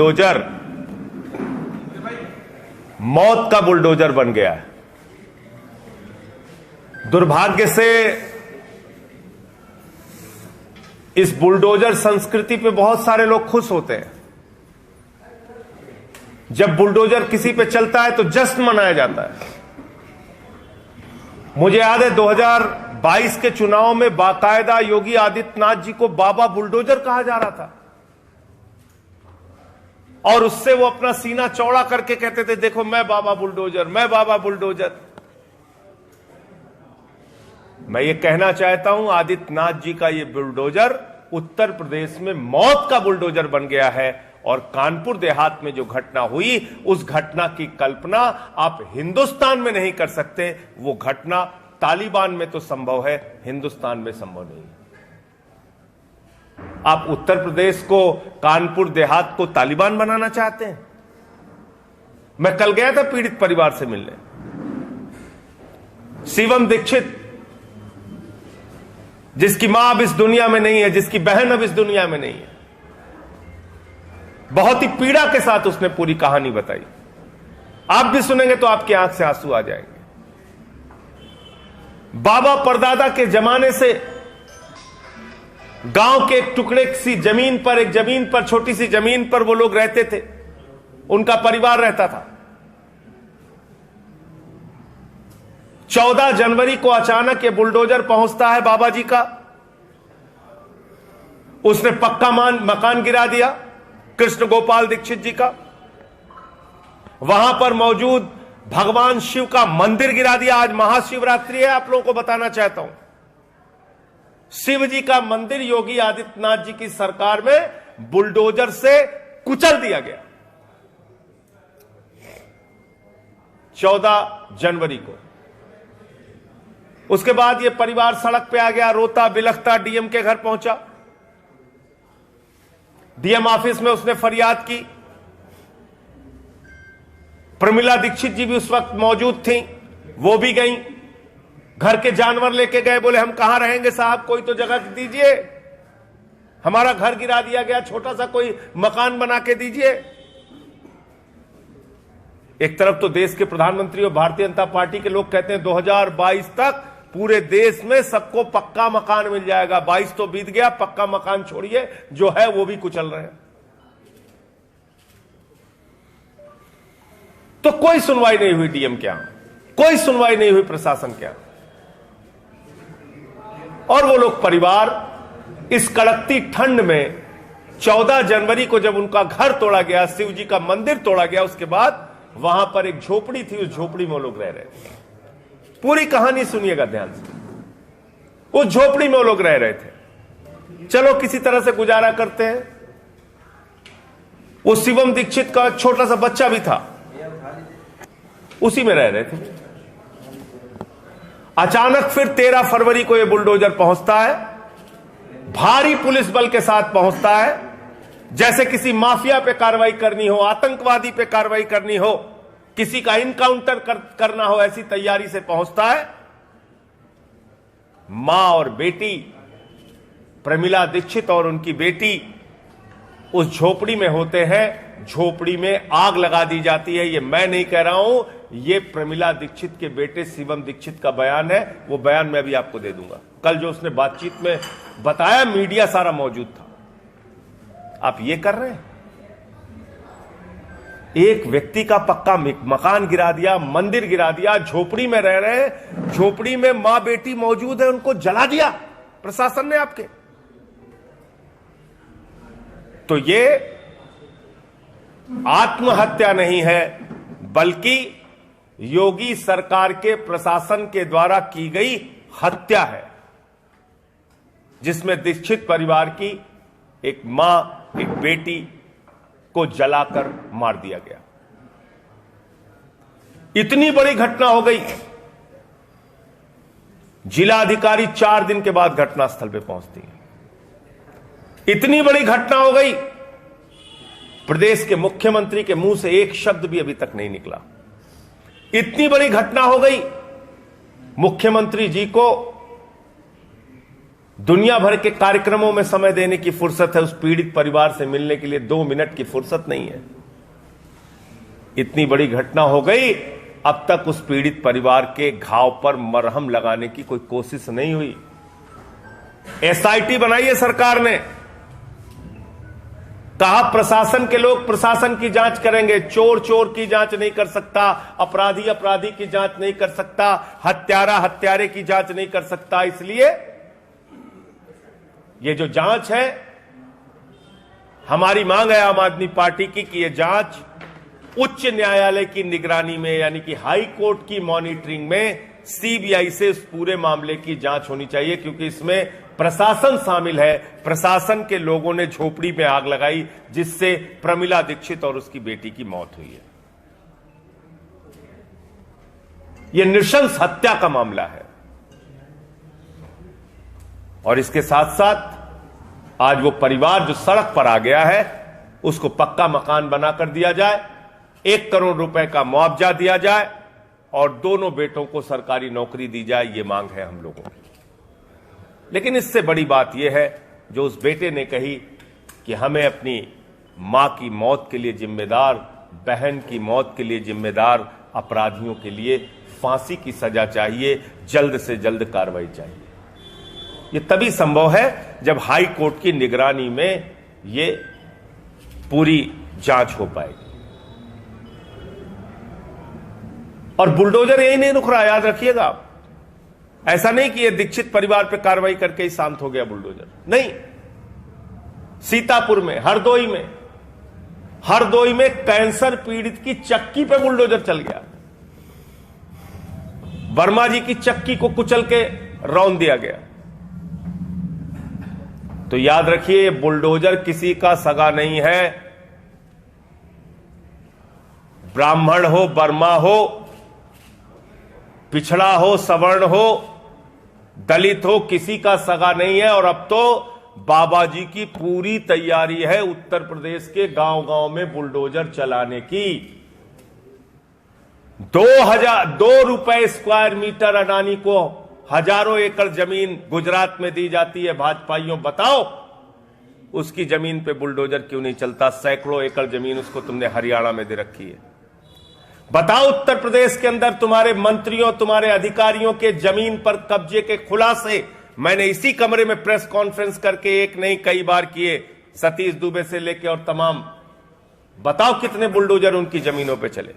Bulldozer मौत का bulldozer बन गया है। दुर्भाग्य से इस बुलडोजर संस्कृति पे बहुत सारे लोग खुश होते हैं। जब बुलडोजर किसी पे चलता है तो जश्न मनाया जाता है। मुझे याद है 2022 के चुनाव में बाकायदा योगी आदित्यनाथ जी को बाबा बुलडोजर कहा जा रहा था और उससे वो अपना सीना चौड़ा करके कहते थे, देखो मैं बाबा बुलडोजर, मैं बाबा बुलडोजर। मैं ये कहना चाहता हूं, आदित्यनाथ जी का ये बुलडोजर उत्तर प्रदेश में मौत का बुलडोजर बन गया है। और कानपुर देहात में जो घटना हुई, उस घटना की कल्पना आप हिंदुस्तान में नहीं कर सकते। वो घटना तालिबान में तो संभव है, हिंदुस्तान में संभव नहीं। आप उत्तर प्रदेश को, कानपुर देहात को तालिबान बनाना चाहते हैं? मैं कल गया था पीड़ित परिवार से मिलने। शिवम दीक्षित, जिसकी मां अब इस दुनिया में नहीं है, जिसकी बहन अब इस दुनिया में नहीं है, बहुत ही पीड़ा के साथ उसने पूरी कहानी बताई। आप भी सुनेंगे तो आपकी आंख से आंसू आ जाएंगे। बाबा परदादा के जमाने से गांव के एक टुकड़े सी जमीन पर, एक जमीन पर, छोटी सी जमीन पर वो लोग रहते थे, उनका परिवार रहता था। 14 जनवरी को अचानक ये बुलडोजर पहुंचता है बाबा जी का। उसने पक्का मकान गिरा दिया कृष्ण गोपाल दीक्षित जी का। वहां पर मौजूद भगवान शिव का मंदिर गिरा दिया। आज महाशिवरात्रि है, आप लोगों को बताना चाहता हूं, शिव जी का मंदिर योगी आदित्यनाथ जी की सरकार में बुलडोजर से कुचल दिया गया 14 जनवरी को। उसके बाद यह परिवार सड़क पे आ गया, रोता बिलखता डीएम के घर पहुंचा। डीएम ऑफिस में उसने फरियाद की। प्रमिला दीक्षित जी भी उस वक्त मौजूद थी, वो भी गई। घर के जानवर लेके गए, बोले हम कहां रहेंगे साहब, कोई तो जगह दीजिए, हमारा घर गिरा दिया गया, छोटा सा कोई मकान बना के दीजिए। एक तरफ तो देश के प्रधानमंत्री और भारतीय जनता पार्टी के लोग कहते हैं 2022 तक पूरे देश में सबको पक्का मकान मिल जाएगा। 22 तो बीत गया, पक्का मकान छोड़िए, जो है वो भी कुचल रहे हैं। तो कोई सुनवाई नहीं हुई डीएम के यहां, कोई सुनवाई नहीं हुई प्रशासन के यहां। और वो लोग परिवार इस कड़कती ठंड में 14 जनवरी को जब उनका घर तोड़ा गया, शिव जी का मंदिर तोड़ा गया, उसके बाद वहां पर एक झोपड़ी थी, उस झोपड़ी में वो लोग रह रहे थे। पूरी कहानी सुनिएगा ध्यान से। उस झोपड़ी में वो लोग रह रहे थे, चलो किसी तरह से गुजारा करते हैं। वो शिवम दीक्षित का छोटा सा बच्चा भी था, उसी में रह रहे थे। अचानक फिर 13 फरवरी को यह बुलडोजर पहुंचता है, भारी पुलिस बल के साथ पहुंचता है, जैसे किसी माफिया पे कार्रवाई करनी हो, आतंकवादी पे कार्रवाई करनी हो, किसी का इनकाउंटर करना हो, ऐसी तैयारी से पहुंचता है। मां और बेटी प्रमिला दीक्षित और उनकी बेटी उस झोपड़ी में होते हैं। झोपड़ी में आग लगा दी जाती है। ये मैं नहीं कह रहा हूं, ये प्रमिला दीक्षित के बेटे शिवम दीक्षित का बयान है। वो बयान मैं भी आपको दे दूंगा। कल जो उसने बातचीत में बताया, मीडिया सारा मौजूद था। आप ये कर रहे हैं, एक व्यक्ति का पक्का मकान गिरा दिया, मंदिर गिरा दिया, झोपड़ी में रह रहे हैं, झोपड़ी में मां बेटी मौजूद है, उनको जला दिया प्रशासन ने आपके। तो ये आत्महत्या नहीं है, बल्कि योगी सरकार के प्रशासन के द्वारा की गई हत्या है, जिसमें दीक्षित परिवार की एक मां, एक बेटी को जलाकर मार दिया गया। इतनी बड़ी घटना हो गई, जिला अधिकारी 4 दिन के बाद घटनास्थल पे पहुंचती है। इतनी बड़ी घटना हो गई, प्रदेश के मुख्यमंत्री के मुंह से एक शब्द भी अभी तक नहीं निकला। इतनी बड़ी घटना हो गई, मुख्यमंत्री जी को दुनिया भर के कार्यक्रमों में समय देने की फुर्सत है, उस पीड़ित परिवार से मिलने के लिए 2 मिनट की फुर्सत नहीं है। इतनी बड़ी घटना हो गई, अब तक उस पीड़ित परिवार के घाव पर मरहम लगाने की कोई कोशिश नहीं हुई। एसआईटी बनाई है सरकार ने, कहा प्रशासन के लोग प्रशासन की जांच करेंगे, चोर चोर की जांच नहीं कर सकता, अपराधी अपराधी की जांच नहीं कर सकता, हत्यारा हत्यारे की जांच नहीं कर सकता। इसलिए ये जो जांच है, हमारी मांग है आम आदमी पार्टी की कि ये जांच उच्च न्यायालय की निगरानी में, यानी कि हाई कोर्ट की मॉनिटरिंग में सीबीआई से इस पूरे मामले की जांच होनी चाहिए, क्योंकि इसमें प्रशासन शामिल है। प्रशासन के लोगों ने झोपड़ी में आग लगाई, जिससे प्रमिला दीक्षित और उसकी बेटी की मौत हुई है। यह नृशंस हत्या का मामला है। और इसके साथ साथ आज वो परिवार जो सड़क पर आ गया है, उसको पक्का मकान बनाकर दिया जाए, 1 करोड़ रुपए का मुआवजा दिया जाए और दोनों बेटों को सरकारी नौकरी दी जाए। ये मांग है हम लोगों की। लेकिन इससे बड़ी बात यह है जो उस बेटे ने कही कि हमें अपनी मां की मौत के लिए जिम्मेदार, बहन की मौत के लिए जिम्मेदार अपराधियों के लिए फांसी की सजा चाहिए, जल्द से जल्द कार्रवाई चाहिए। यह तभी संभव है जब हाई कोर्ट की निगरानी में यह पूरी जांच हो पाएगी। और बुलडोजर यही नहीं रुक रहा, याद रखिएगा आप। ऐसा नहीं कि ये दीक्षित परिवार पे कार्रवाई करके ही शांत हो गया बुलडोजर, नहीं। सीतापुर में, हरदोई में कैंसर पीड़ित की चक्की पे बुलडोजर चल गया। वर्मा जी की चक्की को कुचल के रौंद दिया गया। तो याद रखिए, ये बुलडोजर किसी का सगा नहीं है। ब्राह्मण हो, वर्मा हो, पिछड़ा हो, सवर्ण हो, दलित हो, किसी का सगा नहीं है। और अब तो बाबा जी की पूरी तैयारी है उत्तर प्रदेश के गांव-गांव में बुलडोजर चलाने की। 2 रुपए स्क्वायर मीटर अडानी को हजारों एकड़ जमीन गुजरात में दी जाती है। भाजपाइयों बताओ, उसकी जमीन पे बुलडोजर क्यों नहीं चलता? सैकड़ों एकड़ जमीन उसको तुमने हरियाणा में दे रखी है। बताओ, उत्तर प्रदेश के अंदर तुम्हारे मंत्रियों, तुम्हारे अधिकारियों के जमीन पर कब्जे के खुलासे मैंने इसी कमरे में प्रेस कॉन्फ्रेंस करके एक नहीं कई बार किए, सतीश दुबे से लेके और तमाम। बताओ कितने बुलडोजर उनकी जमीनों पे चले।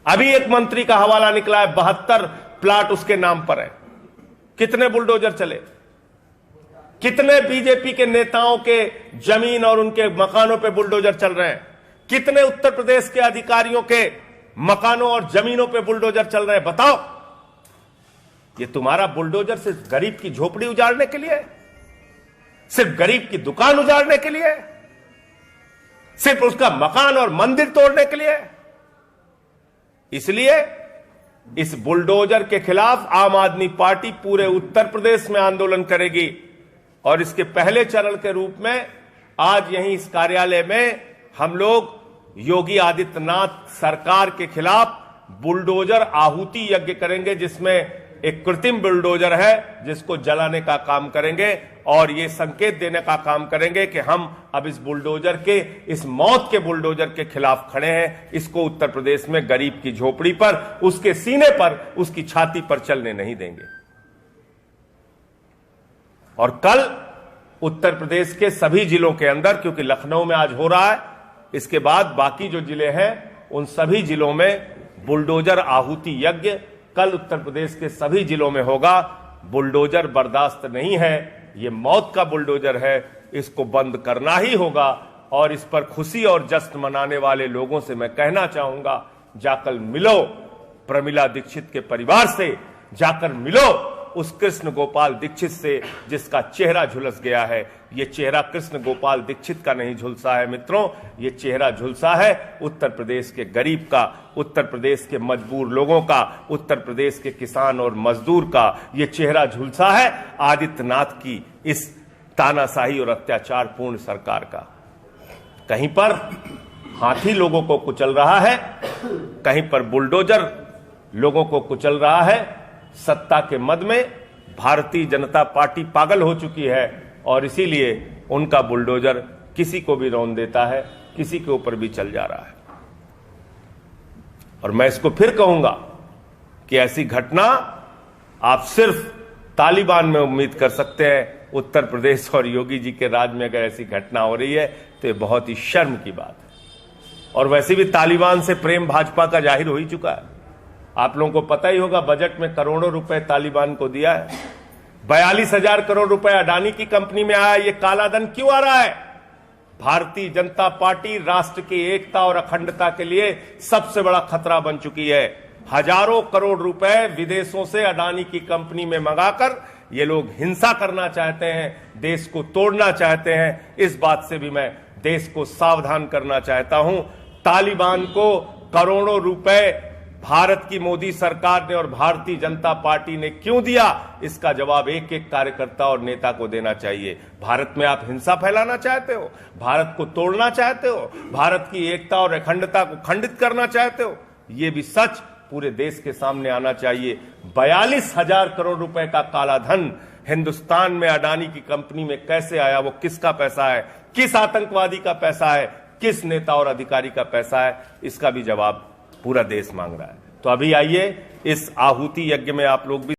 अभी एक मंत्री का हवाला निकला है, 72 प्लाट उसके नाम पर है। कितने बुलडोजर चले? कितने बीजेपी के नेताओं के जमीन और उनके मकानों पे बुलडोजर चल रहे हैं? कितने उत्तर प्रदेश के अधिकारियों के मकानों और जमीनों पे बुलडोजर चल रहे हैं? बताओ। ये तुम्हारा बुलडोजर सिर्फ गरीब की झोपड़ी उजाड़ने के लिए, सिर्फ गरीब की दुकान उजाड़ने के लिए, सिर्फ उसका मकान और मंदिर तोड़ने के लिए। इसलिए इस बुलडोजर के खिलाफ आम आदमी पार्टी पूरे उत्तर प्रदेश में आंदोलन करेगी। और इसके पहले चरण के रूप में आज यहीं इस कार्यालय में हम लोग योगी आदित्यनाथ सरकार के खिलाफ बुलडोजर आहुति यज्ञ करेंगे, जिसमें एक कृत्रिम बुलडोजर है जिसको जलाने का काम करेंगे और ये संकेत देने का काम करेंगे कि हम अब इस बुलडोजर के, इस मौत के बुलडोजर के खिलाफ खड़े हैं। इसको उत्तर प्रदेश में गरीब की झोपड़ी पर, उसके सीने पर, उसकी छाती पर चलने नहीं देंगे। और कल उत्तर प्रदेश के सभी जिलों के अंदर, क्योंकि लखनऊ में आज हो रहा है, इसके बाद बाकी जो जिले हैं उन सभी जिलों में बुलडोजर आहुति यज्ञ कल उत्तर प्रदेश के सभी जिलों में होगा। बुलडोजर बर्दाश्त नहीं है, यह मौत का बुलडोजर है, इसको बंद करना ही होगा। और इस पर खुशी और जश्न मनाने वाले लोगों से मैं कहना चाहूंगा, जाकर मिलो प्रमिला दीक्षित के परिवार से, जाकर मिलो उस कृष्ण गोपाल दीक्षित से जिसका चेहरा झुलस गया है। यह चेहरा कृष्ण गोपाल दीक्षित का नहीं झुलसा है मित्रों, यह चेहरा झुलसा है उत्तर प्रदेश के गरीब का, उत्तर प्रदेश के मजबूर लोगों का, उत्तर प्रदेश के किसान और मजदूर का। यह चेहरा झुलसा है आदित्यनाथ की इस तानाशाही और अत्याचारपूर्ण सरकार का। कहीं पर हाथी लोगों को कुचल रहा है, कहीं पर बुलडोजर लोगों को कुचल रहा है। सत्ता के मद में भारतीय जनता पार्टी पागल हो चुकी है और इसीलिए उनका बुलडोजर किसी को भी रौंद देता है, किसी के ऊपर भी चल जा रहा है। और मैं इसको फिर कहूंगा कि ऐसी घटना आप सिर्फ तालिबान में उम्मीद कर सकते हैं। उत्तर प्रदेश और योगी जी के राज में अगर ऐसी घटना हो रही है तो ये बहुत ही शर्म की बात है। और वैसे भी तालिबान से प्रेम भाजपा का जाहिर हो ही चुका है। आप लोगों को पता ही होगा, बजट में करोड़ों रुपए तालिबान को दिया है। 42,000 करोड़ रुपए अडानी की कंपनी में आया। ये काला धन क्यों आ रहा है? भारतीय जनता पार्टी राष्ट्र की एकता और अखंडता के लिए सबसे बड़ा खतरा बन चुकी है। हजारों करोड़ रुपए विदेशों से अडानी की कंपनी में मंगाकर ये लोग हिंसा करना चाहते हैं, देश को तोड़ना चाहते हैं। इस बात से भी मैं देश को सावधान करना चाहता हूं। तालिबान को करोड़ों रुपए भारत की मोदी सरकार ने और भारतीय जनता पार्टी ने क्यों दिया, इसका जवाब एक एक कार्यकर्ता और नेता को देना चाहिए। भारत में आप हिंसा फैलाना चाहते हो, भारत को तोड़ना चाहते हो, भारत की एकता और अखंडता को खंडित करना चाहते हो, यह भी सच पूरे देश के सामने आना चाहिए। 42,000 करोड़ रुपए का काला धन हिंदुस्तान में अडानी की कंपनी में कैसे आया? वो किसका पैसा है? किस आतंकवादी का पैसा है? किस नेता और अधिकारी का पैसा है? इसका भी जवाब पूरा देश मांग रहा है। तो अभी आइए इस आहुति यज्ञ में आप लोग भी